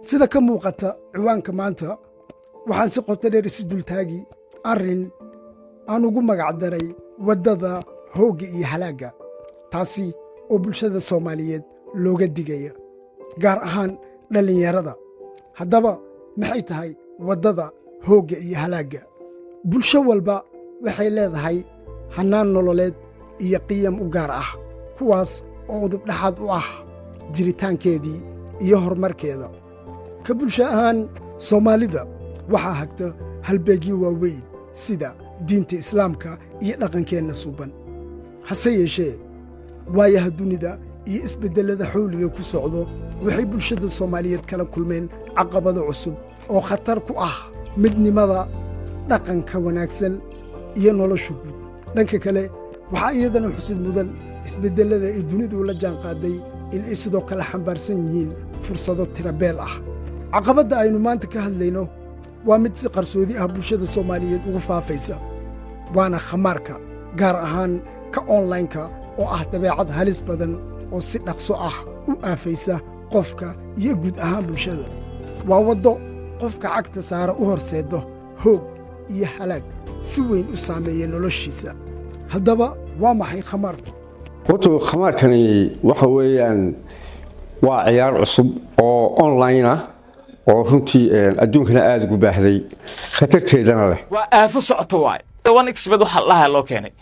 sida ka muuqata ciwaanka maanta waxaan si qoto dheer isu dultaagi arrin aan ugu magac daray waddada hoogga iyo halaagga taasi oo bulshada Soomaaliyeed looga digaya gaar ahaan dhalinyarada. haddaba maxay tahay waddada hoogga iyo halaagga? bulsho walba waxay leedahay hannaan nololeed iyo qiyam u gaar ah kuwaas oo udub dhaxaad u ah jiritaankeedii iyo horumarkeeda. ka bulsho ahaan Soomaalida waxaa hagta halbeegyo waaweyn sida diinta Islaamka iyo dhaqankeenna suuban. hase yeeshee waayaha dunida iyo isbeddelada xawliga ku socdo waxay bulshada Soomaaliyeed kala kulmeen caqabado cusub oo khatar ku ah midnimada dhaqanka wanaagsan iyo nolosha guud. dhanka kale waxaa iyadana xusid mudan isbeddelada ay dunidu la jaanqaaday in ay sidoo kale xambaarsan yihiin fursado tirabeel ah. caqabadda aynu maanta ka hadlayno waa mid si qarsoodi ah bulshada Soomaaliyeed ugu faafaysa, waana khamaarka, gaar ahaan ka online-ka oo ah dabeecad halis badan oo si dhaqso ah u aafaysa qofka iyo guud ahaan bulshada. waa waddo qofka cagta saara u horseedo hoog iyo halaag si weyn u saameeya noloshiisa. haddaba waa maxay khamaarku? horta khamaarkani waxa weeyaan waa ciyaar cusub oo online ah oo runtii adduunkana aad ugu baahday khatarteedana leh. waa aafo socoto waay one xbet waxa la loo keenay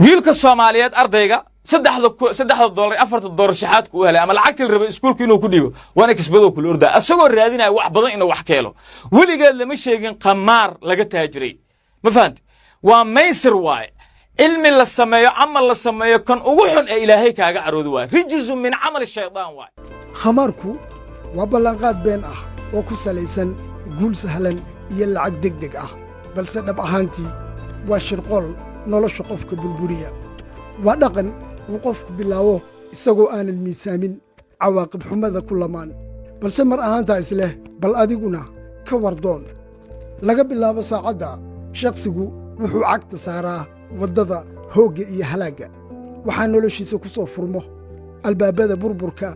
wiilka Soomaaliyeed ardayga $3 $4 shahaad ku helay ama lacagta la rabay iskuulka inuu ku dhigo one xbet oo kula ordaa asagoo raadinaya wax badan inuu wax keelo. weligeed lama sheegin khamaar laga taajiray, ma fahanti? waa maysir waay, cilmi la sameeyo, amal la sameeyo, kan ugu xun ee Ilaahay kaaga caroodi waay, rijzu min amal shaydaan waay. khamaarku waa ballanqaad been ah oo ku salaysan guul sahlan iyo lacag degdeg ah, balse dhab ahaantii waa shirqool nolosha qofka burburiya. waa dhaqan uu qofku bilaabo isagoo aanan miisaamin cawaaqib xumada ku lamaan, balse mar ahaantaa isleh bal adiguna ka wardoon. laga bilaabo saacadda shakhsigu wuxuu cagta saaraa waddada hoogga iyo halaagga. waxaa noloshiisa ku soo furmo albaabada burburka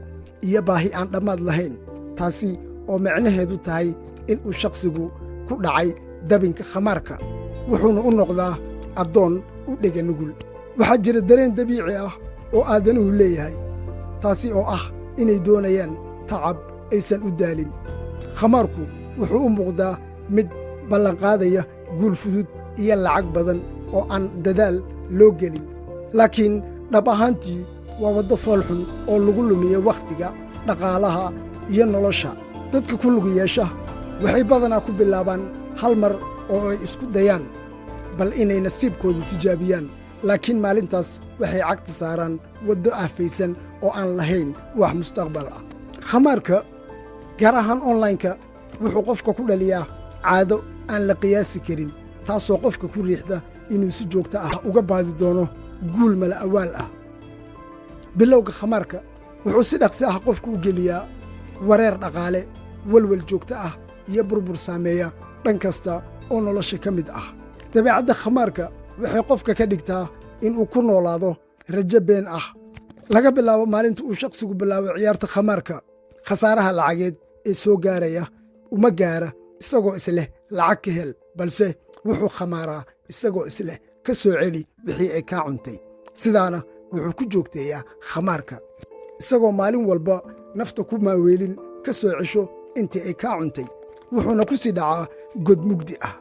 iyo baahi aan dhammaad lahayn, taasi oo macnaheedu tahay in uu shakhsigu ku dhacay dabinka khamaarka, wuxuuna u noqdaa addoon u dhega nugul. waxaa jira dareen dabiici ah oo aadanuhu leeyahay, taasi oo ah inay doonayaan tacab aysan u daalin. khamaarku wuxuu u muuqdaa mid ballanqaadaya guul fudud iyo lacag badan oo aan dadaal loo gelin, laakiin dhab ahaantii waa waddo foolxun oo lagu lumiya wakhtiga, dhaqaalaha iyo nolosha. dadka ku lug yeesha waxay badanaa ku bilaabaan hal mar oo ay isku dayaan bal inay nasiibkooda tijaabiyaan, laakiin maalintaas waxay cagta saaraan waddo aafaysan oo aan lahayn wax mustaqbal ah. khamaarka, gaar ahaan online-ka, wuxuu qofka ku dhaliyaa caado aan la qiyaasi karin, taasoo qofka ku riixda inuu si joogto ah uga baadi doono guul mala awaal ah. bilowga khamaarka wuxuu si dhaqsi ah qofka u geliyaa wareer dhaqaale, walwal joogto ah iyo burbur saameeya dhan kasta oo nolosha ka mid ah. dabeecadda khamaarka waxay qofka ka dhigtaa inuu ku noolaado rajo been ah. laga bilaabo maalinta uu shakhsigu bilaabo ciyaarta khamaarka, khasaaraha lacageed ee soo gaaraya uma gaara isagoo isleh lacag ka hel, balse wuxuu khamaaraa isagoo isleh ka soo celi wixii ay kaa cuntay. sidaana wuxuu ku joogteeyaa khamaarka isagoo maalin walba nafta ku maaweelin ka soo cesho intii ay kaa cuntay, wuxuuna ku sii dhacaa god mugdi ah.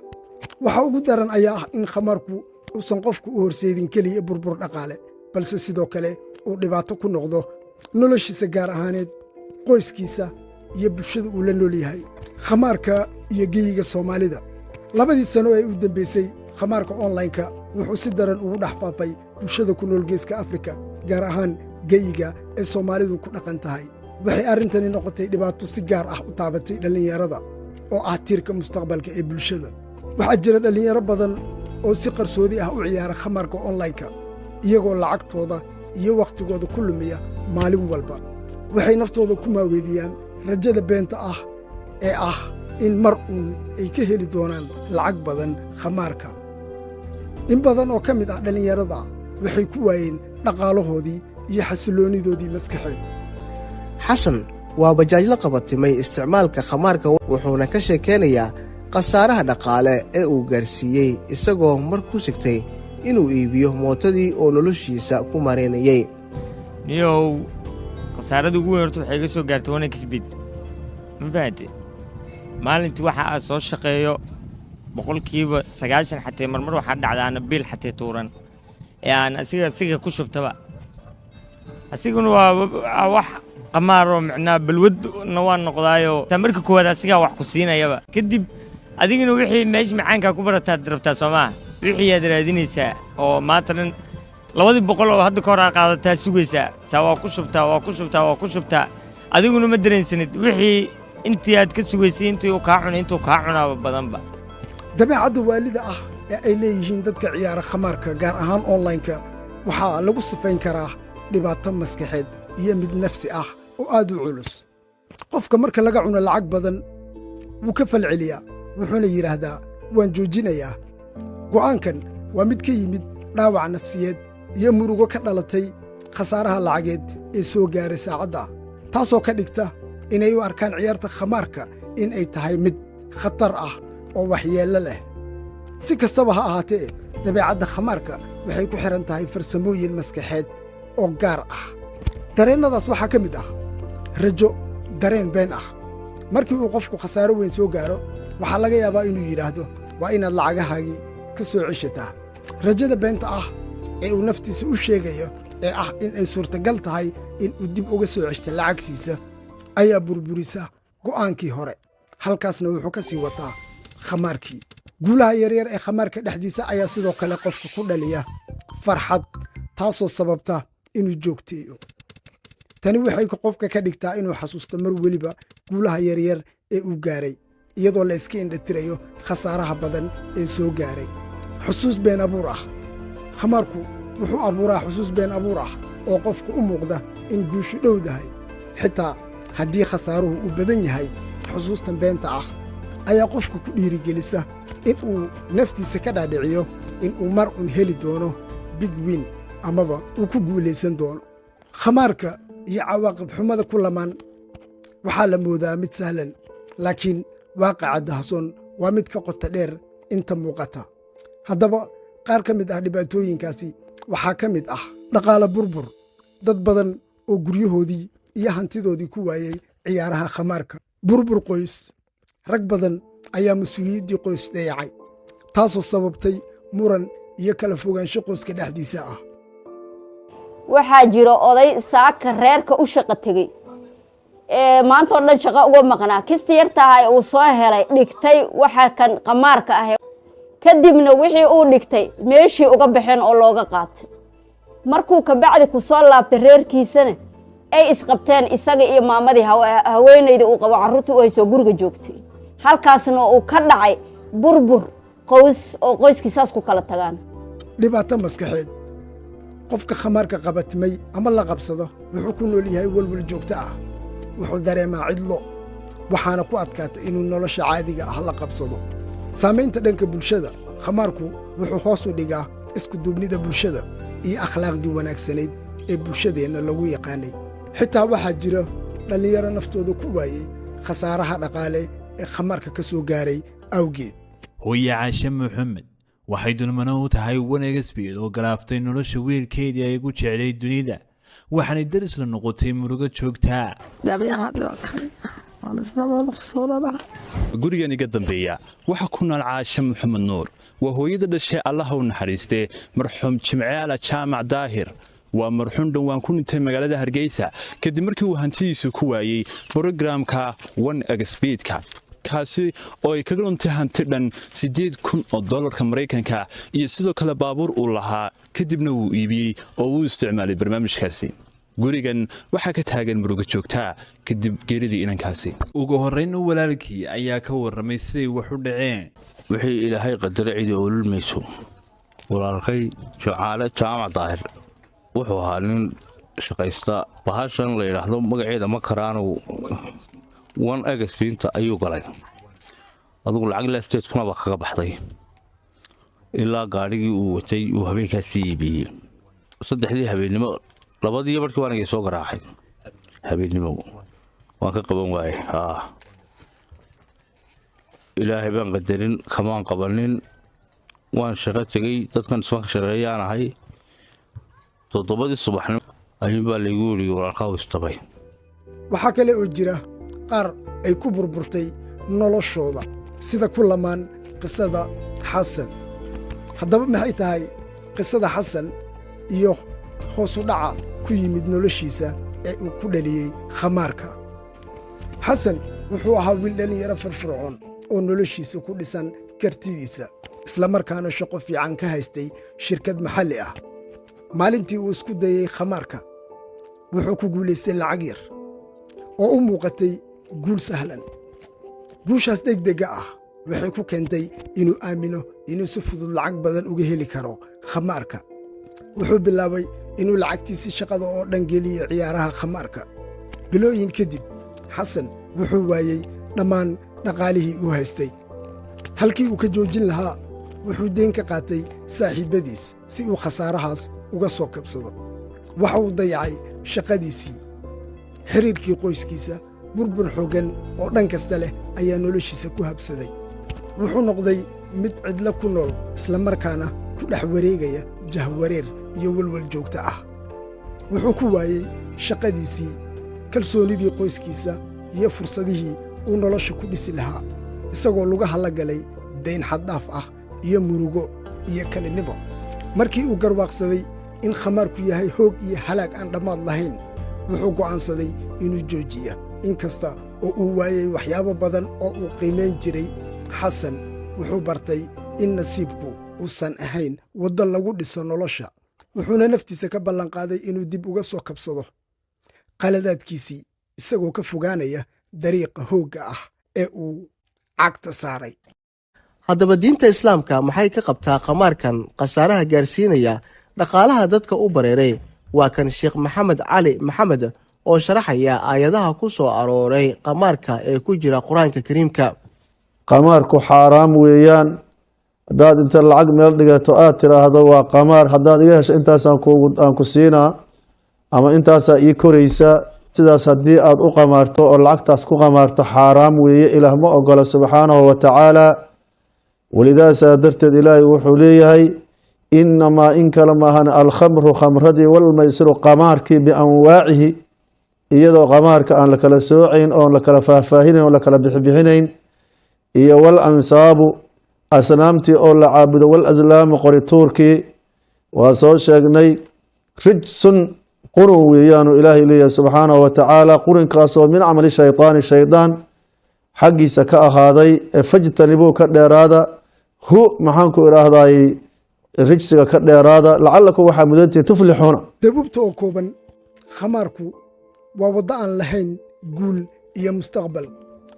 waxa ugu daran ayaa ah in khamaarku uusan qofku u horseedin keliya burbur dhaqaale, balse sidoo kale uu dhibaato ku noqdo noloshiisa gaar ahaaneed, qoyskiisa iyo bulshada uu la nool yahay. khamaarka iyo geyiga Soomaalida, 2 sano ee u dambaysay khamaarka online-ka wuxuu si daran ugu dhex faafay bulshada ku nool geeska Afrika, gaar ahaan geyiga ee Soomaalidu ku dhaqan tahay. waxay arrintani noqotay dhibaato si gaar ah u taabatay dhallinyarada oo ah tiirka mustaqbalka ee bulshada. waxaa jira dhallinyaro badan oo si qarsoodi ah u ciyaara khamaarka online-ka, iyagoo lacagtooda iyo wakhtigooda ku lumiya maalin walba. waxay naftooda ku maaweeliyaan rajada beenta ah ee ah in mar uun ay ka heli doonaan lacag badan khamaarka. in badan oo ka mid ah dhallinyarada waxay ku waayeen dhaqaalahoodii iyo xasilloonidoodii maskaxeed. xasan waa bajaajla qabatimay isticmaalka khamaarka wuxuuna ka sheekeynayaa khasaaraha dhaqaale ee uu gaarsiiyey isagoo mar ku sigtay inuu iibiyo mootadii oo noloshiisa ku maraynayey. niyow khasaaradii ugu weyn horta waxay iga soo gaartay wanexbid ma fahanti maalintii waxa aan soo shaqeeyo boqolkiiba 90 xataa marmar waxaa dhacdaana bil xataa tuuran ee aan asiga ku shubtaba asiguna waa wax qamaaro macnaa balwadna waa noqdaayo taa markii koowaad asigaa wax ku siinayaba kadib adigina wixii meesha macaankaa ku barataad rabtaa soomaa wixii aad raadinaysaa oo maanta dhan 200 oo hadda ka hor qaadataa sugaysaa saa waa ku shubtaa adiguna ma dareensanid wixii intii aad ka sugaysay intuu kaa cunaaba badanba. dabeecadda waalida ah ee ay leeyihiin dadka ciyaara khamaarka gaar ahaan onlineka waxaa lagu sifayn karaa dhibaato maskaxeed iyo mid nafsi ah oo aad u culus. qofka marka laga cuno lacag badan wuu ka falceliyaa wuxuuna yidhaahdaa waan joojinayaa. go'aankan waa mid ka yimid dhaawac nafsiyeed iyo murugo ka dhalatay khasaaraha lacageed ee soo gaaray saacadda, taasoo ka dhigta inay u arkaan ciyaarta khamaarka in ay tahay mid khatar ah oo waxyeello leh. si kastaba ha ahaatee dabeecadda khamaarka waxay ku xidhan tahay farsamooyin maskaxeed oo gaar ah. dareennadaas waxaa ka mid ah rajo, dareen been ah. markii uu qofku khasaaro weyn soo gaaro waxaa laga yaabaa inuu yidhaahdo waa inaad lacagahaagii ka soo ceshataa. rajada beenta ah ee uu naftiisa u sheegayo ee ah in ay suurtagal tahay in uu dib uga soo ceshta lacagtiisa ayaa burburisa go'aankii hore. halkaasna wuxuu ka sii wataa khamaarkii. guulaha yaryar ee khamaarka dhexdiisa ayaa sidoo kale qofka ku dhaliya farxad, taasoo sababta inuu joogteeyo. tani waxay qofka ka dhigtaa inuu xasuusto mar weliba guulaha yaryar ee uu gaaray, iyadoo la iska indhatirayo khasaaraha badan ee soo gaaray. xusuus been abuur ah. khamaarku wuxuu abuuraa xusuus been abuur ah oo qofku u muuqda in guushu dhowdahay. xitaa haddii khasaaruhu uu badan yahay, xusuustan beenta ah ayaa qofka ku dhiirigelisa in uu naftiisa ka dhaadhiciyo in uu mar un heli doono big win amaba uu ku guulaysan doono. khamaarka iyo cawaaqib xumada ku lamaan waxaa la moodaa mid sahlan, laakiin waaqaca dahsoon waa mid ka qota dheer inta muuqata. haddaba qaar ka mid ah dhibaatooyinkaasi waxaa ka mid ah dhaqaale burbur. dad badan oo guryahoodii iyo hantidoodii ku waayey ciyaaraha khamaarka. burbur qoys. rag badan ayaa mas-uuliyaddii qoys dayacay, taasoo sababtay muran iyo kala fogaansho qoyska dhexdiisa ah. waxaa jiro oday saaka reerka u shaqo tegey maantoo dhan shaqo uga maqnaa, kisti yar tahay uu soo helay dhigtay waxa kan khamaarka ah, kadibna wixii uu dhigtay meeshii uga baxeen oo looga qaatay. markuu kabacdi ku soo laabtay reerkiisana ay isqabteen isaga iyo maamadii haweenayda uu qabo carruurta u hayso guriga joogtay. halkaasna uu ka dhacay burbur qoys oo qoyskiisaas ku kala tagaan. dhibaato maskaxeed. qofka khamaarka qabatimay ama la qabsado wuxuu ku nool yahay walwal joogto ah. wuxuu dareemaa cidlo, waxaana ku adkaata inuu nolosha caadiga ah la qabsado. saamaynta dhanka bulshada. khamaarku wuxuu hoos u dhigaa iskuduubnida bulshada iyo akhlaaqdii wanaagsanayd ee bulshadeenna lagu yaqaanay. xitaa waxaa jira dhallinyaro naftooda ku waayey khasaaraha dhaqaale ee khamaarka ka soo gaaray awgeed. hooye caashe maxamed waxay dulmano u tahay wanexbid oo galaaftay nolosha wiilkeedii ay ugu jeclay dunida, waxaanay daris la noqotay murugo joogtaa. gurigan iga dambeeya waxaa ku nool caashe maxamed nuur. waa hooyada dhashay allaha u naxariistee marxuum jimcaale jaamac daahir. waa marxuum dhowaan ku dhintay magaalada hargeysa kadib markii uu hantidiisu ku waayey brogramka wanexbidka, kaasi oo ay kaga dhuntay hanti dhan $8,000 Maraykanka iyo sidoo kale baabuur uu lahaa, kadibna wuu iibiyey oo uu isticmaalay barnaamijkaasi. gurigan waxaa ka taagan murugo joogtaa kadib geeridii inankaasi. ugu horrayn walaalkii ayaa ka warramay siday wax u dhaceen. wixii ilaahay qadara cidi oo lulmayso. walaalkay jimcaale jaamac daahir wuxuu ahaa nin shaqaysta. bahashan la yidhaahdo magaceeda ma karaanu wanexbidta ayuu galay. adugu lacag laasteedkunaba kaga baxday ilaa gaadhigii uu watay uu habeenkaasii iibiyey. 3 habeennimo 2 markii waanagay soo garaacay habeennimo. waan ka qaban waaye ilaahay baan qadarin kamaan qabanin waan shaqo tegey dadkan isbanka shaqeeyaan ahay 7 subaxnimo ayuunbaa laygu yidhi walaalkaa istabay waxaa kale oo jira qaar ay ku burburtay noloshooda sida ku lamaan qisada xasan haddaba maxay tahay qisada xasan iyo hoos u dhaca ku yimid noloshiisa ee uu ku dhaliyey khamaarka xasan wuxuu ahaa wiil dhallinyaro firfircoon oo noloshiisa ku dhisan kartidiisa isla markaana shaqo fiican ka haystay shirkad maxalli ah maalintii uu isku dayey khamaarka wuxuu ku guulaystay lacag yar oo u muuqatay guul sahlan guushaas degdega ah waxay ku keentay inuu aamino inuu si fudud lacag badan uga heli karo khamaarka wuxuu bilaabay inuu lacagtiisii shaqada oo dhan geliyo ciyaaraha khamaarka bilooyin kadib xasan wuxuu waayey dhammaan dhaqaalihii uu haystay halkii uu ka joojin lahaa wuxuu deen ka qaatay saaxiibbadiis si uu khasaarahaas uga soo kabsado waxa uu dayacay shaqadiisii xiriirkii qoyskiisa burbur xooggan oo dhan kasta leh ayaa noloshiisa ku habsaday wuxuu noqday mid cidlo ku nool isla markaana ku dhex wareegaya jahwareer iyo welwel joogto ah wuxuu ku waayey shaqadiisii kalsoonidii qoyskiisa iyo fursadihii uu nolosha ku dhisi lahaa isagoo lugaha la galay dayn xaddhaaf ah iyo murugo iyo kalinimo markii uu garwaaqsaday in khamaarku yahay hoog iyo halaag aan dhammaad lahayn wuxuu go'aansaday inuu joojiya in kasta oo uu waayey waxyaabo badan oo uu qiimayn jiray xasan wuxuu bartay in nasiibku uusan ahayn waddo lagu dhiso nolosha wuxuuna naftiisa ka ballanqaaday inuu dib uga soo kabsado qaladaadkiisii isagoo ka fogaanaya dariiqa hoogga ah ee uu cagta saaray haddaba diinta islaamka maxay ka qabtaa khamaarkan khasaaraha gaarsiinaya dhaqaalaha dadka u bareeray waa kan sheekh maxamed cali maxamed oo sharaxaya aayadaha ku soo arooray khamaarka ee ku jira qur-aanka kariimka khamaarku xaaraam weeyaan haddaad inta lacag meel dhigato aad tiraahdo waa khamaar haddaad iga hesho intaasaan ku siinaa ama intaasaa ii koraysa sidaas haddii aad u khamaarto oo lacagtaas ku khamaarto xaaraam weeye ilaah ma ogola subxaanahu wa tacaala walidaasaa darteed ilaahay wuxuu leeyahay inamaa in kale maahan alkhamru khamradii walmaysiru khamaarkii bianwaacihi iyadoo khamaarka aan la kala soocayn oon la kala faahfaahinayn oon la kala bixbixinayn iyo wal ansaabu asnaamtii oo la caabudo wal aslaamu qorituurkii waa soo sheegnay rijsun qurun weeyaanu ilaahay leeyahay subxaanahu wa tacaala qurinkaasoo min camali shaydaani shaydaan xaggiisa ka ahaaday ee fajtanibuu ka dheeraada hu maxaanku idhaahday rijsiga ka dheeraada lacalakum waxaa mudantihi tuflixuuna dabuubta oo kooban khamaarku waa waddo aan lahayn guul iyo mustaqbal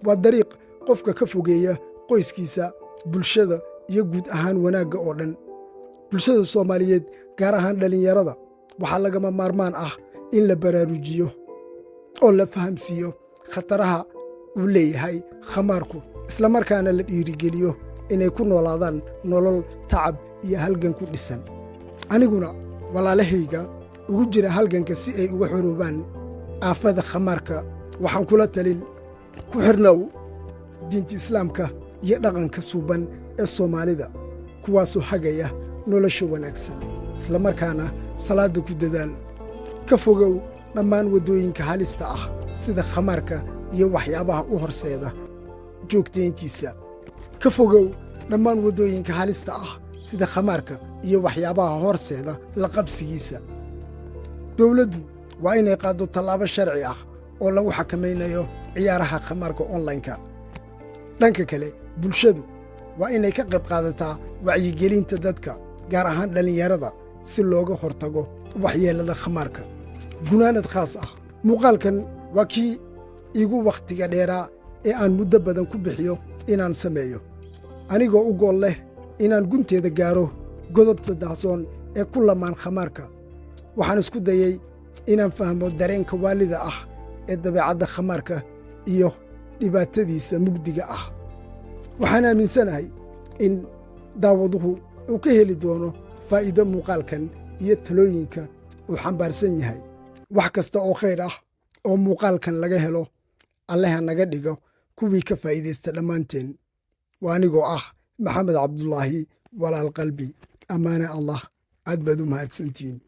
waa dariiq qofka ka fogeeya qoyskiisa bulshada iyo guud ahaan wanaagga oo dhan bulshada soomaaliyeed gaar ahaan dhallinyarada waxaa lagama maarmaan ah in la baraarujiyo oo la fahamsiiyo khataraha uu leeyahay khamaarku isla markaana la dhiirigeliyo inay ku noolaadaan nolol tacab iyo halgan ku dhisan aniguna walaalahayga ugu jira halganka si ay uga xoroobaan aafada khamaarka waxaan kula talin ku xirnow diinta islaamka iyo dhaqanka suuban ee soomaalida kuwaasoo hagaya nolosha wanaagsan isla markaana salaadda ku dadaal ka fogow dhammaan waddooyinka halista ah sida khamaarka iyo waxyaabaha u horseeda joogtayntiisa ka fogow dhammaan waddooyinka halista ah sida khamaarka iyo waxyaabaha horseeda la qabsigiisa dowladdu waa inay qaaddo tallaabo sharci ah oo lagu xakamaynayo ciyaaraha khamaarka onlaynka dhanka kale bulshadu waa inay ka qayb qaadataa wacyigelinta dadka gaar ahaan dhallinyarada si looga hortago waxyeellada khamaarka gunaanad khaas ah muuqaalkan waa kii iigu wakhtiga dheeraa ee aan muddo badan ku bixiyo inaan sameeyo anigoo u gool leh inaan gunteeda gaaro godobta dahsoon ee ku lamaan khamaarka waxaan isku dayey inaan fahmo dareenka waalida ah ee dabeecadda khamaarka iyo dhibaatadiisa mugdiga ah waxaan aaminsanahay in daawaduhu uu ka heli doono faa'iido muuqaalkan iyo talooyinka uu xambaarsan yahay wax kasta oo khayr ah oo muuqaalkan laga helo alleha naga dhigo kuwii ka faa'iidaysta dhammaanteen waa anigoo ah maxamed cabdulaahi walaal qalbi ammaane allah aad baad u mahadsantihiin